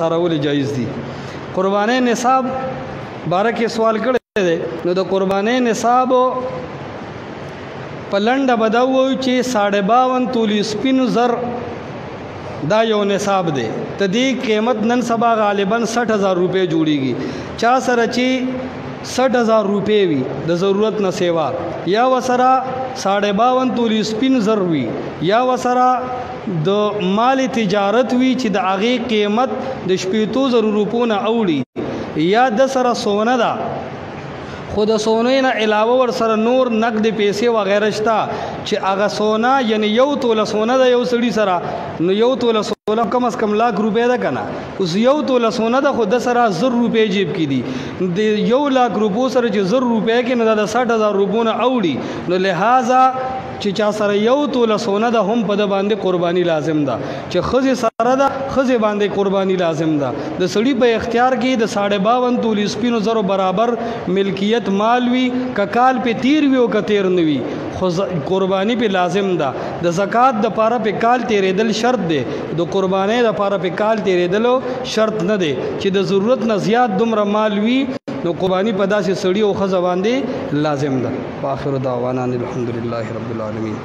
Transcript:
څارول جایز دي. قربانۍ نصاب باره کې سوال کړی دی نو د قربانۍ نصاب په لنډه به دا ووایو چې 52 تولې سپینو زر دا یو نصاب دی. ته دې قیمت نن سبا غالبا 60,000 روپے جوړیږي. چا سره چې 60,000 روپے وي د ضرورت نه سیوا یا وسره 52 تولې سپین زر وي یا وسره د مال تجارت وي چې د هغې قیمت د 80,000 روپو نه اوړي یا د سره سونه ده خو د سونې نه علاوه ور سره نور نقد پیسې وغیره شته چې هغه سونه یعنی یو توله سونه ده یو سړي سره نو یو توله سونه کم از کم لاکھ روپے ده که نه. اوس یو توله سونه ده خو د سره 1,000 روپے جیب کې دي د 1 لاکھ روپو سره چې 1,000 روپے کې نو دا د 60,000 روپو نه اوړي نو لہذا چې چا سره یو توله سونه ده هم په د باندې قرباني لازم ده چې ښځې سره ده ښځې باندې قرباني لازم ده. د سړي په اختیار کې د 52 تولې سپینو زرو برابر ملکیت مال وي که کال په تیر وي او که تیر نه وي خو قرباني په لازم ده. د زکات د پاره په کال تیرېدل شرط دی د قربانۍ د پاره په کال تیرېدلو شرط نه دی چې د ضرورت نه زیات دومره مال وي نو قرباني په داسې سړي او ښځه باندې لازم ده. واخر دعوانا الحمدلله رب العالمین.